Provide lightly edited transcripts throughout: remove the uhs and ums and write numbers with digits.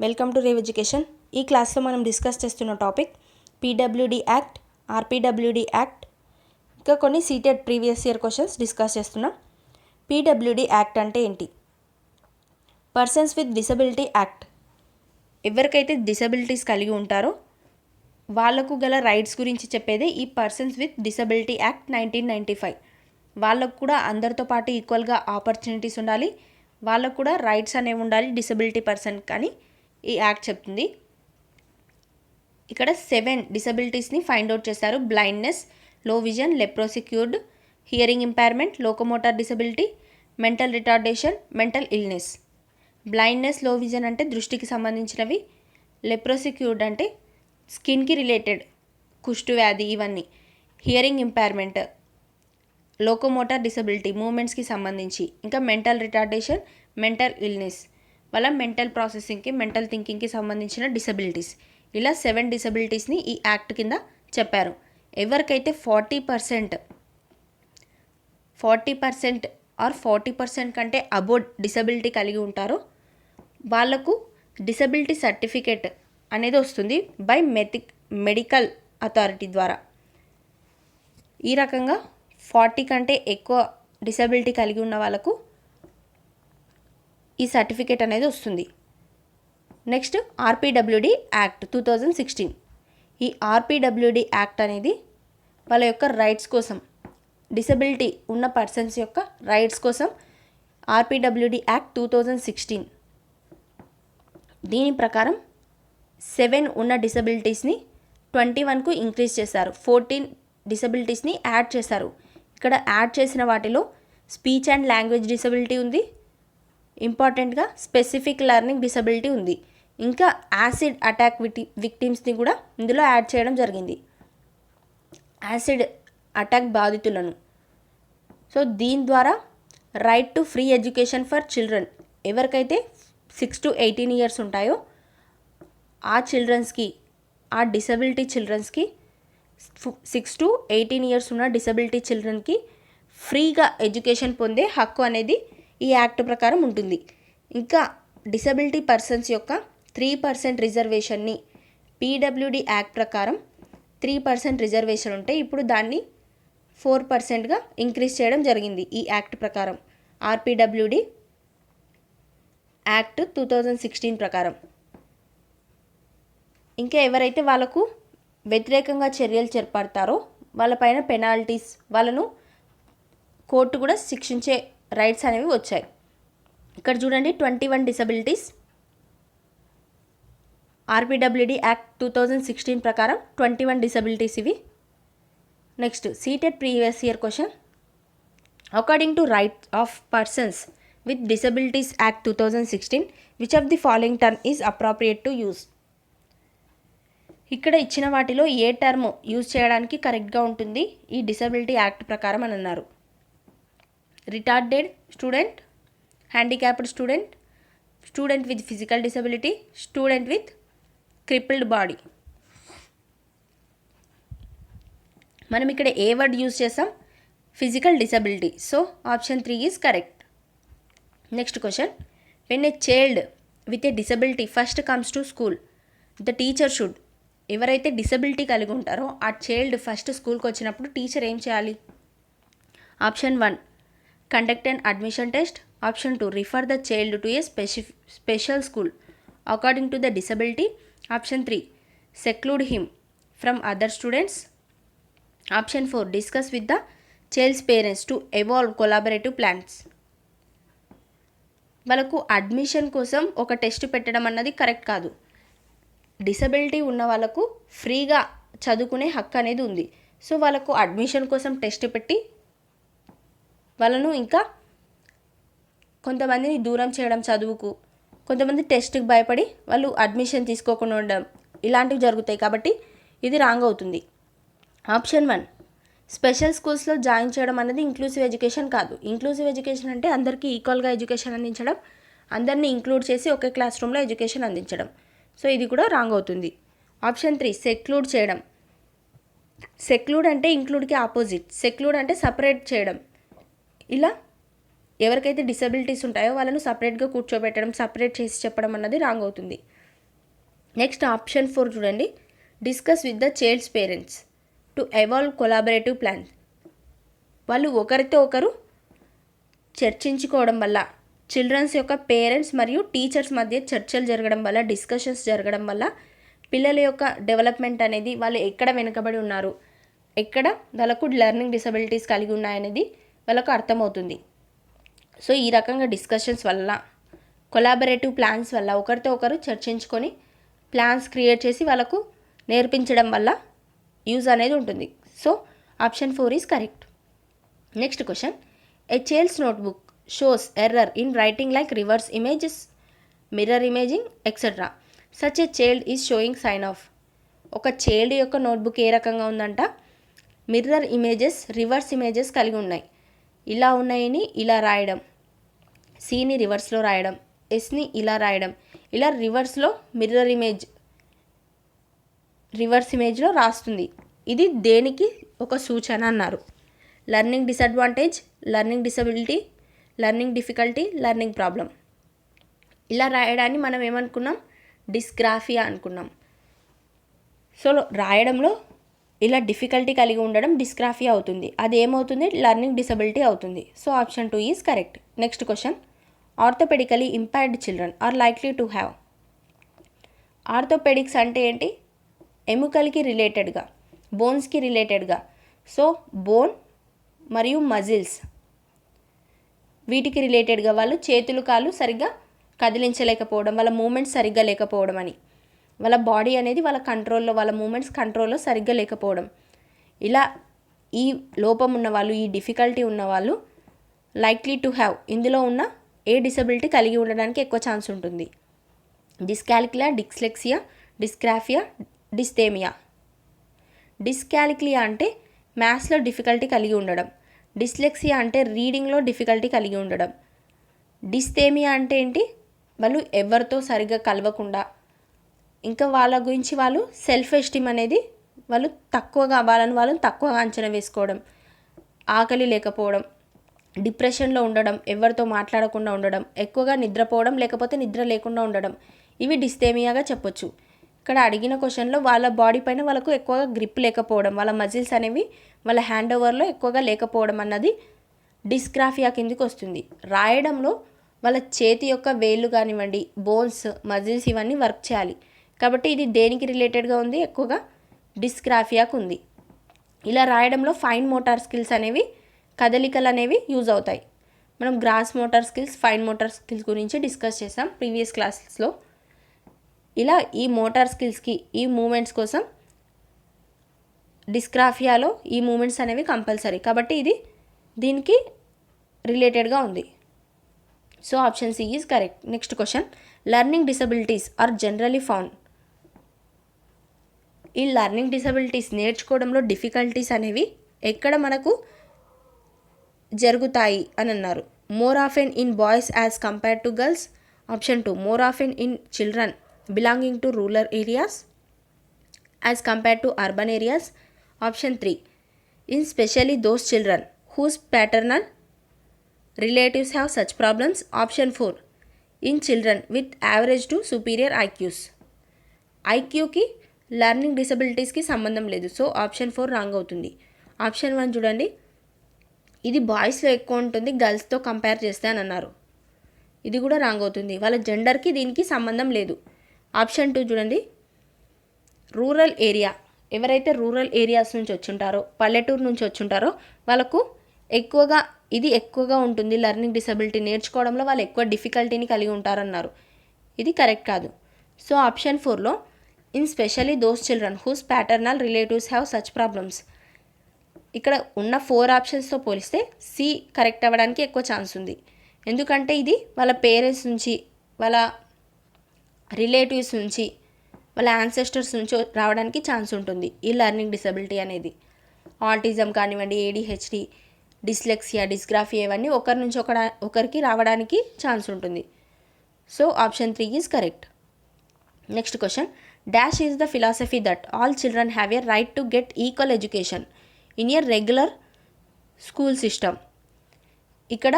Welcome to rave education. ఈ క్లాస్లో మనం డిస్కస్ చేస్తున్న topic PWD act, RPWD act, ఇంకా కొన్ని seated previous year questions discuss చేస్తున్నాం. PWD యాక్ట్ అంటే ఏంటి? Persons with disability act. ఎవరికైతే డిసబిలిటీస్ కలిగి ఉంటారో వాళ్లకు గల రైట్స్ గురించి చెప్పేదే ఈ పర్సన్స్ విత్ డిసబిలిటీ యాక్ట్ 1995. వాళ్ళకు కూడా అందరితో పాటు ఈక్వల్గా ఆపర్చునిటీస్ ఉండాలి, వాళ్ళకు కూడా రైట్స్ అనేవి ఉండాలి డిసబిలిటీ పర్సన్ కానీ ఈ యాక్ట్ చెప్తుంది. ఇక్కడ 7 డిసబిలిటీస్ని ఫైండ్ అవుట్ చేశారు. Blindness, low vision, leprosy cured, hearing impairment, locomotor disability, mental retardation, mental illness. Blindness, low vision అంటే దృష్టికి సంబంధించినవి. లెప్రోసిక్యూర్డ్ అంటే స్కిన్కి రిలేటెడ్, కుష్టు వ్యాధి ఇవన్నీ. హియరింగ్ ఇంపైర్మెంట్, లోకోమోటార్ డిసబిలిటీ మూమెంట్స్కి సంబంధించి. ఇంకా మెంటల్ రిటార్డేషన్, మెంటల్ ఇల్నెస్ వాళ్ళ మెంటల్ ప్రాసెసింగ్కి, మెంటల్ థింకింగ్కి సంబంధించిన డిసబిలిటీస్. ఇలా 7 డిసబిలిటీస్ని ఈ యాక్ట్ కింద చెప్పారు. ఎవరికైతే 40% ఆర్ 40% కంటే అబోవ్ డిసబిలిటీ కలిగి ఉంటారో వాళ్లకు డిసబిలిటీ సర్టిఫికేట్ అనేది వస్తుంది బై మెడికల్ అథారిటీ ద్వారా. ఈ రకంగా 40 కంటే ఎక్కువ డిసబిలిటీ కలిగి ఉన్న వాళ్ళకు ఈ సర్టిఫికేట్ అనేది వస్తుంది. Next RPWD act 2016. ఈ RPWD యాక్ట్ అనేది వాళ్ళ యొక్క రైట్స్ కోసం, డిసబిలిటీ ఉన్న పర్సన్స్ యొక్క రైట్స్ కోసం RPWD యాక్ట్ 2016. దీని ప్రకారం 7 ఉన్న డిసబిలిటీస్ని 21కు ఇంక్రీజ్ చేశారు. 14 డిసబిలిటీస్ని యాడ్ చేశారు. ఇక్కడ యాడ్ చేసిన వాటిలో స్పీచ్ అండ్ లాంగ్వేజ్ డిసబిలిటీ ఉంది, ఇంపార్టెంట్గా స్పెసిఫిక్ లెర్నింగ్ డిసబిలిటీ ఉంది. ఇంకా యాసిడ్ అటాక్ విక్టిమ్స్ని కూడా ఇందులో యాడ్ చేయడం జరిగింది, యాసిడ్ అటాక్ బాధితులను. సో దీని ద్వారా right to free education for children, ఎవరికైతే 6 to 18 ఇయర్స్ ఉంటాయో ఆ చిల్డ్రన్స్కి, ఆ డిసబిలిటీ చిల్డ్రన్స్కి, 6 to 18 ఇయర్స్ ఉన్న డిసబిలిటీ చిల్డ్రన్కి ఫ్రీగా ఎడ్యుకేషన్ పొందే హక్కు అనేది ఈ యాక్ట్ ప్రకారం ఉంటుంది. ఇంకా డిసబిలిటీ పర్సన్స్ యొక్క 3% రిజర్వేషన్ని PWD యాక్ట్ ప్రకారం 3% రిజర్వేషన్ ఉంటే ఇప్పుడు దాన్ని 4%గా ఇంక్రీజ్ చేయడం జరిగింది ఈ యాక్ట్ ప్రకారం, RPWD యాక్ట్ 2016 ప్రకారం. ఇంకా ఎవరైతే వాళ్ళకు వ్యతిరేకంగా చర్యలు చేపడతారో వాళ్ళపైన పెనాల్టీస్, వాళ్ళను కోర్టు కూడా శిక్షించే రైట్స్ అనేవి వచ్చాయి. ఇక్కడ చూడండి 21 డిసబిలిటీస్ RPWD యాక్ట్ 2016 ప్రకారం 21 డిసబిలిటీస్ ఇవి. Next seated previous year question. According to rights of persons with disabilities act 2016 which of the following term is appropriate to use. ఇక్కడ ఇచ్చిన వాటిలో ఏ టర్మ్ యూజ్ చేయడానికి కరెక్ట్గా ఉంటుంది ఈ డిసబిలిటీ యాక్ట్ ప్రకారం అని అన్నారు. Retarded student, handicapped student, student with physical disability, student with crippled body. మనం ఇక్కడ ఏ వర్డ్ యూజ్ చేసాం? Physical disability. So option 3 is correct. Next question. When a child with a disability first comes to school the teacher should. ఎవరైతే disability కలిగి ఉంటారో ఆ child first స్కూల్కి వచ్చినప్పుడు teacher ఏం చేయాలి? Option 1 conduct an admission test. Option 2 refer the child to a special school according to the disability. Option 3 seclude him from other students. Option 4 discuss with the child's parents to evolve collaborative plans. వాళ్ళకు admission కోసం ఒక test పెట్టడం అన్నది correct కాదు. Disability ఉన్న వాళ్ళకు ఫ్రీగా చదువుకునే హక్కు అనేది ఉంది. సో వాళ్ళకు అడ్మిషన్ కోసం టెస్ట్ పెట్టి వాళ్ళను ఇంకా కొంతమందిని దూరం చేయడం చదువుకు, కొంతమంది టెస్ట్కి భయపడి వాళ్ళు అడ్మిషన్ తీసుకోకుండా ఉండడం, ఇలాంటివి జరుగుతాయి. కాబట్టి ఇది రాంగ్ అవుతుంది. ఆప్షన్ 1 స్పెషల్ స్కూల్స్లో జాయిన్ చేయడం అనేది ఇంక్లూసివ్ ఎడ్యుకేషన్ కాదు. ఇంక్లూసివ్ ఎడ్యుకేషన్ అంటే అందరికీ ఈక్వల్గా ఎడ్యుకేషన్ అందించడం, అందరినీ ఇంక్లూడ్ చేసి ఒకే క్లాస్ రూమ్లో ఎడ్యుకేషన్ అందించడం. సో ఇది కూడా రాంగ్ అవుతుంది. ఆప్షన్ 3 సెక్లూడ్ చేయడం. సెక్లూడ్ అంటే ఇంక్లూడ్కి ఆపోజిట్. సెక్లూడ్ అంటే సపరేట్ చేయడం. ఇలా ఎవరికైతే డిసబిలిటీస్ ఉంటాయో వాళ్ళను సపరేట్గా కూర్చోబెట్టడం, సపరేట్ చేసి చెప్పడం అన్నది రాంగ్ అవుతుంది. నెక్స్ట్ ఆప్షన్ 4 చూడండి, discuss with the child's parents to evolve collaborative plans. వాళ్ళు ఒకరితో ఒకరు చర్చించుకోవడం వల్ల, చిల్డ్రన్స్ యొక్క పేరెంట్స్ మరియు టీచర్స్ మధ్య చర్చలు జరగడం వల్ల, డిస్కషన్స్ జరగడం వల్ల పిల్లల యొక్క డెవలప్మెంట్ అనేది, వాళ్ళు ఎక్కడ వెనుకబడి ఉన్నారు, ఎక్కడ వాళ్ళకు లెర్నింగ్ డిసబిలిటీస్ కలిగి ఉన్నాయనేది వాళ్ళకు అర్థమవుతుంది. సో ఈ రకంగా డిస్కషన్స్ వల్ల, కొలాబరేటివ్ ప్లాన్స్ వల్ల, ఒకరితో ఒకరు చర్చించుకొని ప్లాన్స్ క్రియేట్ చేసి వాళ్ళకు నేర్పించడం వల్ల యూజ్ అనేది ఉంటుంది. So option 4 is correct. Next question, a child's notebook shows error in writing like reverse images, mirror imaging etcetera. Such a child is showing sign of. ఒక చైల్డ్ యొక్క నోట్బుక్ ఏ రకంగా ఉందంట, మిర్రర్ ఇమేజెస్, రివర్స్ ఇమేజెస్ కలిగి ఉన్నాయి. ఇలా ఉన్నాయని ఇలా రాయడం, సిని రివర్స్లో రాయడం, ఎస్ని ఇలా రాయడం, ఇలా రివర్స్లో మిర్రర్ ఇమేజ్, రివర్స్ ఇమేజ్లో రాస్తుంది. ఇది దేనికి ఒక సూచన అన్నారు? Learning disadvantage, learning disability, learning difficulty, learning problem. ఇలా రాయడాన్ని మనం ఏమనుకున్నాం, డిస్గ్రాఫియా అనుకున్నాం. సో రాయడంలో ఇలా డిఫికల్టీ కలిగి ఉండడం డిస్గ్రాఫియా అవుతుంది. అది ఏమవుతుంది, లెర్నింగ్ డిసబిలిటీ అవుతుంది. So option 2 is correct. Next question, orthopaedically impaired children are likely to have. Orthopaedics అంటే ఏంటి, ఎముకలకి రిలేటెడ్గా, బోన్స్కి రిలేటెడ్గా. సో బోన్ మరియు మజిల్స్ వీటికి రిలేటెడ్గా వాళ్ళు చేతులు కాళ్ళు సరిగ్గా కదిలించలేకపోవడం, వాళ్ళ మూమెంట్స్ సరిగ్గా లేకపోవడం అని, వాళ్ళ బాడీ అనేది వాళ్ళ కంట్రోల్లో, వాళ్ళ మూమెంట్స్ కంట్రోల్లో సరిగ్గా లేకపోవడం, ఇలా ఈ లోపం ఉన్న వాళ్ళు, ఈ డిఫికల్టీ ఉన్న వాళ్ళు లైక్లీ టు హ్యావ్, ఇందులో ఉన్న ఏ డిసబిలిటీ కలిగి ఉండడానికి ఎక్కువ ఛాన్స్ ఉంటుంది. డిస్కాలిక్లియా, డిస్లెక్సియా, డిస్గ్రాఫియా, డిస్థేమియా. డిస్కాలిక్లియా అంటే మ్యాథ్స్లో డిఫికల్టీ కలిగి ఉండడం, డిస్లెక్సియా అంటే రీడింగ్లో డిఫికల్టీ కలిగి ఉండడం, డిస్థేమియా అంటే ఏంటి, వాళ్ళు ఎవరితో సరిగ్గా కలవకుండా, ఇంకా వాళ్ళ గురించి వాళ్ళు సెల్ఫ్ ఎస్టీమ్ అనేది వాళ్ళు తక్కువగా, వాళ్ళని తక్కువగా అంచనా వేసుకోవడం, ఆకలి లేకపోవడం, డిప్రెషన్లో ఉండడం, ఎవరితో మాట్లాడకుండా ఉండడం, ఎక్కువగా నిద్రపోవడం లేకపోతే నిద్ర లేకుండా ఉండడం, ఇవి డిస్థేమియాగా చెప్పొచ్చు. ఇక్కడ అడిగిన క్వశ్చన్లో వాళ్ళ బాడీ పైన వాళ్ళకు ఎక్కువగా గ్రిప్ లేకపోవడం, వాళ్ళ మజిల్స్ అనేవి వాళ్ళ హ్యాండ్ ఓవర్లో ఎక్కువగా లేకపోవడం అన్నది డిస్గ్రాఫియా కిందికి వస్తుంది. రాయడంలో వాళ్ళ చేతి యొక్క వేళ్ళు కానివ్వండి, బోన్స్, మజిల్స్ ఇవన్నీ వర్క్ చేయాలి. కాబట్టి ఇది దేనికి రిలేటెడ్గా ఉంది, ఎక్కువగా డిస్గ్రాఫియాకు ఉంది. ఇలా రాయడంలో ఫైన్ మోటార్ స్కిల్స్ అనేవి, కదలికలు అనేవి యూజ్ అవుతాయి. మనం gross motor skills, fine motor skills గురించి డిస్కస్ చేసాం ప్రీవియస్ క్లాసెస్లో. ఇలా ఈ మోటార్ స్కిల్స్కి, ఈ మూమెంట్స్ కోసం డిస్గ్రాఫియాలో ఈ మూమెంట్స్ అనేవి కంపల్సరీ, కాబట్టి ఇది దీనికి రిలేటెడ్గా ఉంది. So option C is correct. Next question, learning disabilities are generally found. ఈ లెర్నింగ్ డిసబిలిటీస్, నేర్చుకోవడంలో డిఫికల్టీస్ అనేవి ఎక్కడ మనకు జరుగుతాయి అని అన్నారు. More often in boys as compared to girls. Option 2, more often in children belonging to rural areas as compared to urban areas. Option 3, in specially those children whose paternal relatives have such problems. Option 4, in children with average to superior IQs. ఐక్యూకి learning డిసబిలిటీస్కి సంబంధం లేదు. So option 4 wrong అవుతుంది. Option 1 చూడండి, ఇది బాయ్స్లో ఎక్కువ ఉంటుంది, గర్ల్స్తో compare చేస్తే అని అన్నారు. ఇది కూడా రాంగ్ అవుతుంది. వాళ్ళ జెండర్కి దీనికి సంబంధం లేదు. ఆప్షన్ 2 చూడండి, రూరల్ ఏరియా, ఎవరైతే రూరల్ ఏరియాస్ నుంచి వచ్చుంటారో, పల్లెటూరు నుంచి వచ్చుంటారో వాళ్ళకు ఎక్కువగా ఇది ఎక్కువగా ఉంటుంది, లెర్నింగ్ డిసబిలిటీ నేర్చుకోవడంలో వాళ్ళు ఎక్కువ డిఫికల్టీని కలిగి ఉంటారన్నారు. ఇది కరెక్ట్ కాదు. సో ఆప్షన్ 4లో in specially those children whose paternal relatives have such problems. ఇక్కడ ఉన్న 4 ఆప్షన్స్తో పోలిస్తే సి కరెక్ట్ అవ్వడానికి ఎక్కువ ఛాన్స్ ఉంది. ఎందుకంటే ఇది వాళ్ళ పేరెంట్స్ నుంచి, వాళ్ళ రిలేటివ్స్ నుంచి, వాళ్ళ యాన్సెస్టర్స్ నుంచి రావడానికి ఛాన్స్ ఉంటుంది ఈ లెర్నింగ్ డిసబిలిటీ అనేది. ఆటిజం కానివ్వండి, ఏడిహెచ్డి, డిస్లెక్సియా, డిస్గ్రాఫియా ఇవన్నీ ఒకరి నుంచి ఒకరికి రావడానికి ఛాన్స్ ఉంటుంది. So option 3 is correct. Next question, dash is the philosophy that all children have a right to get equal education in a regular school system. ఇక్కడ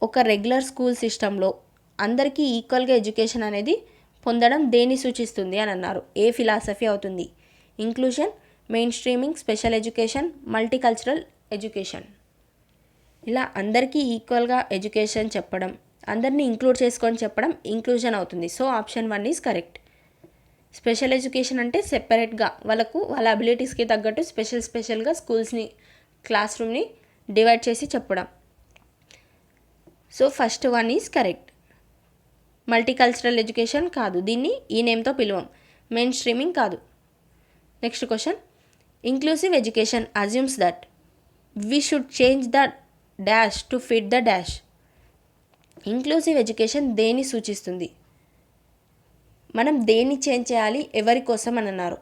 ఒక రెగ్యులర్ స్కూల్ సిస్టంలో అందరికీ ఈక్వల్గా ఎడ్యుకేషన్ అనేది పొందడం దేన్ని సూచిస్తుంది అని అన్నారు. ఏ ఫిలాసఫీ అవుతుంది? Inclusion, main streaming, special education, multicultural education. ఇలా అందరికీ ఈక్వల్గా ఎడ్యుకేషన్ చెప్పడం, అందరినీ ఇంక్లూడ్ చేసుకొని చెప్పడం ఇంక్లూజన్ అవుతుంది. So option 1 is correct. Special education అంటే సెపరేట్గా వాళ్ళ అబిలిటీస్కి తగ్గట్టు స్పెషల్గా స్కూల్స్ని, క్లాస్ రూమ్ని డివైడ్ చేసి చెప్పడం. So first 1 is correct. Multicultural education కాదు, దీన్ని ఈ నేమ్తో పిలువం. మెయిన్ స్ట్రీమింగ్ కాదు. Next question, inclusive education assumes that we should change the dash to fit the dash. Inclusive education దేన్ని సూచిస్తుంది? మనం దేన్ని చేంజ్ చేయాలి, ఎవరి కోసం అని అన్నారు.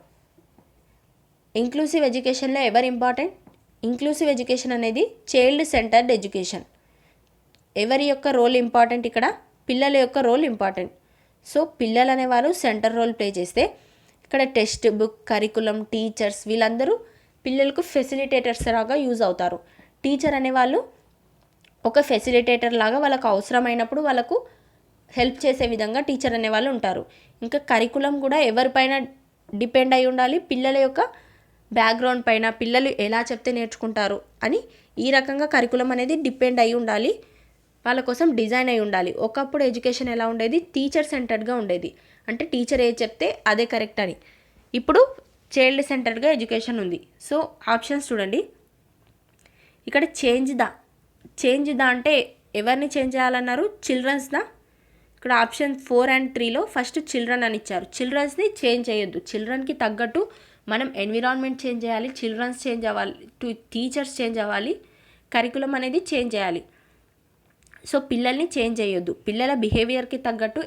ఇంక్లూసివ్ ఎడ్యుకేషన్లో ఎవరు ఇంపార్టెంట్? ఇంక్లూసివ్ ఎడ్యుకేషన్ అనేది చైల్డ్ సెంటర్డ్ ఎడ్యుకేషన్. ఎవరి యొక్క రోల్ ఇంపార్టెంట్ ఇక్కడ? పిల్లల యొక్క రోల్ ఇంపార్టెంట్. సో పిల్లలు అనేవారు సెంటర్ రోల్ ప్లే చేస్తే ఇక్కడ టెక్స్ట్ బుక్, కరికులం, టీచర్స్ వీళ్ళందరూ పిల్లలకు ఫెసిలిటేటర్స్ లాగా యూజ్ అవుతారు. టీచర్ అనేవాళ్ళు ఒక ఫెసిలిటేటర్ లాగా వాళ్ళకు అవసరమైనప్పుడు వాళ్ళకు హెల్ప్ చేసే విధంగా టీచర్ అనేవాళ్ళు ఉంటారు. ఇంకా కరికులం కూడా ఎవరిపైన డిపెండ్ అయి ఉండాలి? పిల్లల యొక్క బ్యాక్గ్రౌండ్ పైన, పిల్లలు ఎలా చెప్తే నేర్చుకుంటారు అని ఈ రకంగా కరికులం అనేది డిపెండ్ అయి ఉండాలి, వాళ్ళ కోసం డిజైన్ అయి ఉండాలి. ఒకప్పుడు ఎడ్యుకేషన్ ఎలా ఉండేది? టీచర్ సెంటర్డ్గా ఉండేది. అంటే టీచర్ ఏది చెప్తే అదే కరెక్ట్ అని. ఇప్పుడు చైల్డ్ సెంటర్డ్గా ఎడ్యుకేషన్ ఉంది. సో ఆప్షన్స్ చూడండి. ఇక్కడ చేంజ్ ద అంటే ఎవరిని చేంజ్ చేయాలన్నారు? చిల్డ్రన్స్దా. ఇక్కడ ఆప్షన్ 4 and 3లో ఫస్ట్ చిల్డ్రన్ అని ఇచ్చారు. చిల్డ్రన్స్ని చేంజ్ చేయొద్దు. చిల్డ్రన్కి తగ్గట్టు మనం ఎన్విరాన్మెంట్ చేంజ్ చేయాలి, చిల్డ్రన్స్ చేంజ్ అవ్వాలి, టీచర్స్ చేంజ్ అవ్వాలి, కరికులం అనేది చేంజ్ చేయాలి. సో పిల్లల్ని చేంజ్ చేయొద్దు. పిల్లల బిహేవియర్కి తగ్గట్టు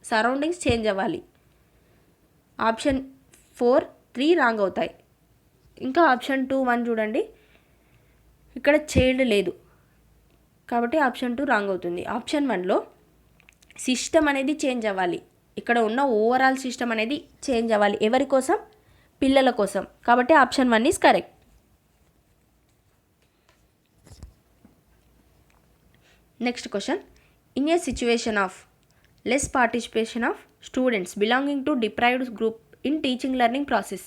సరౌండింగ్స్ చేంజ్ అవ్వాలి. ఆప్షన్ 4, 3 రాంగ్ అవుతాయి. ఇంకా ఆప్షన్ 2, 1 చూడండి. ఇక్కడ చైల్డ్ లేదు కాబట్టి ఆప్షన్ 2 రాంగ్ అవుతుంది. ఆప్షన్ 1లో సిస్టమ్ అనేది చేంజ్ అవ్వాలి. ఇక్కడ ఉన్న ఓవరాల్ సిస్టమ్ అనేది చేంజ్ అవ్వాలి. ఎవరి కోసం? పిల్లల కోసం. కాబట్టి option 1 is correct. Next question, in a situation of less participation of students belonging to deprived group in teaching learning process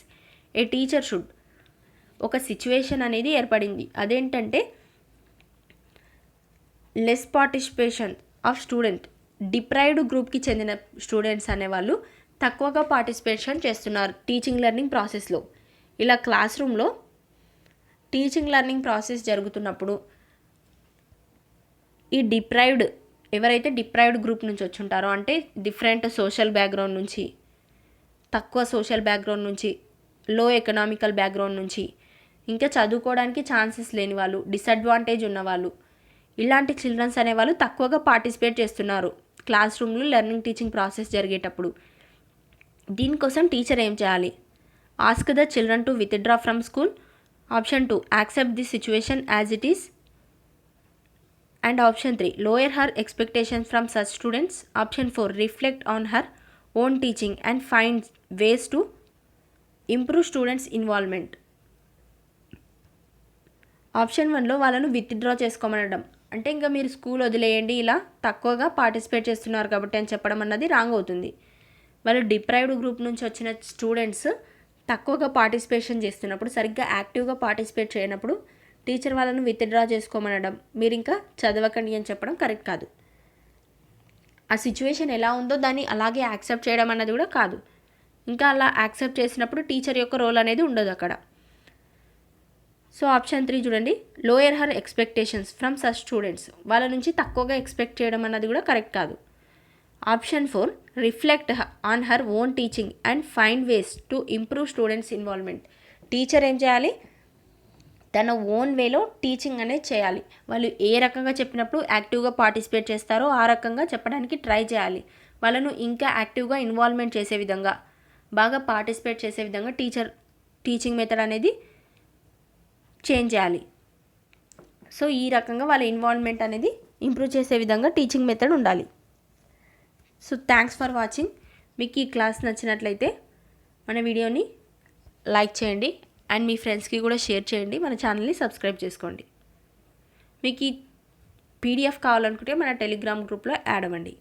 A teacher should. ఒక సిచ్యువేషన్ అనేది ఏర్పడింది. అదేంటంటే less participation of student, deprived గ్రూప్కి చెందిన స్టూడెంట్స్ అనేవాళ్ళు తక్కువగా participation చేస్తున్నారు teaching learning ప్రాసెస్లో. ఇలా క్లాస్ రూమ్లో టీచింగ్ లెర్నింగ్ ప్రాసెస్ జరుగుతున్నప్పుడు ఈ ఎవరైతే డిప్రైవ్డ్ గ్రూప్ నుంచి వచ్చి ఉంటారో, అంటే డిఫరెంట్ సోషల్ బ్యాక్గ్రౌండ్ నుంచి, తక్కువ సోషల్ బ్యాక్గ్రౌండ్ నుంచి, లో ఎకనామికల్ బ్యాక్గ్రౌండ్ నుంచి, ఇంకా చదువుకోవడానికి ఛాన్సెస్ లేని వాళ్ళు, డిసడ్వాంటేజ్ ఉన్నవాళ్ళు, ఇలాంటి చిల్డ్రన్స్ అనేవాళ్ళు తక్కువగా పార్టిసిపేట్ చేస్తున్నారు క్లాస్ రూమ్లో లెర్నింగ్ టీచింగ్ ప్రాసెస్ జరిగేటప్పుడు. దీనికోసం టీచర్ ఏం చేయాలి? Ask the children to withdraw from school. Option 2, accept the situation as it is. And option 3, lower her expectations from such students. Option 4, reflect on her own teaching and find ways to improve students involvement. Option 1లో వాళ్ళను withdraw చేసుకోమనడం, అంటే ఇంకా మీరు school వదిలేయండి, ఇలా తక్కువగా participate చేస్తున్నారు కాబట్టి అని చెప్పడం అన్నది రాంగ్ అవుతుంది. వాళ్ళు డిప్రైవ్డ్ గ్రూప్ నుంచి వచ్చిన స్టూడెంట్స్ తక్కువగా పార్టిసిపేషన్ చేస్తున్నప్పుడు, సరిగ్గా యాక్టివ్గా పార్టిసిపేట్ చేయనప్పుడు టీచర్ వాళ్ళను విత్డ్రా చేసుకోమనడం, మీరు ఇంకా చదవకండి అని చెప్పడం కరెక్ట్ కాదు. ఆ సిచ్యువేషన్ ఎలా ఉందో దాన్ని అలాగే యాక్సెప్ట్ చేయడం అన్నది కూడా కాదు. ఇంకా అలా యాక్సెప్ట్ చేసినప్పుడు టీచర్ యొక్క రోల్ అనేది ఉండదు అక్కడ. సో ఆప్షన్ 3 చూడండి, lower her expectations from such students, వాళ్ళ నుంచి తక్కువగా ఎక్స్పెక్ట్ చేయడం అన్నది కూడా కరెక్ట్ కాదు. Option 4, reflect on her own teaching and find ways to improve students involvement. Teacher ఏం చేయాలి? తన ఓన్ వేలో టీచింగ్ అనేది చేయాలి. వాళ్ళు ఏ రకంగా చెప్పినప్పుడు యాక్టివ్గా పార్టిసిపేట్ చేస్తారో ఆ రకంగా చెప్పడానికి ట్రై చేయాలి. వాళ్ళను ఇంకా యాక్టివ్గా ఇన్వాల్వ్మెంట్ చేసే విధంగా, బాగా పార్టిసిపేట్ చేసే విధంగా టీచింగ్ మెథడ్ అనేది చేంజ్ చేయాలి. సో ఈ రకంగా వాళ్ళ ఇన్వాల్వ్మెంట్ అనేది ఇంప్రూవ్ చేసే విధంగా టీచింగ్ మెథడ్ ఉండాలి. So thanks for watching. మీకు ఈ క్లాస్ నచ్చినట్లయితే మన వీడియోని లైక్ చేయండి అండ్ మీ ఫ్రెండ్స్కి కూడా షేర్ చేయండి. మన ఛానల్ని సబ్స్క్రైబ్ చేసుకోండి. మీకు ఈ పీడిఎఫ్ కావాలనుకుంటే మన టెలిగ్రామ్ గ్రూప్లో యాడ్ అవ్వండి.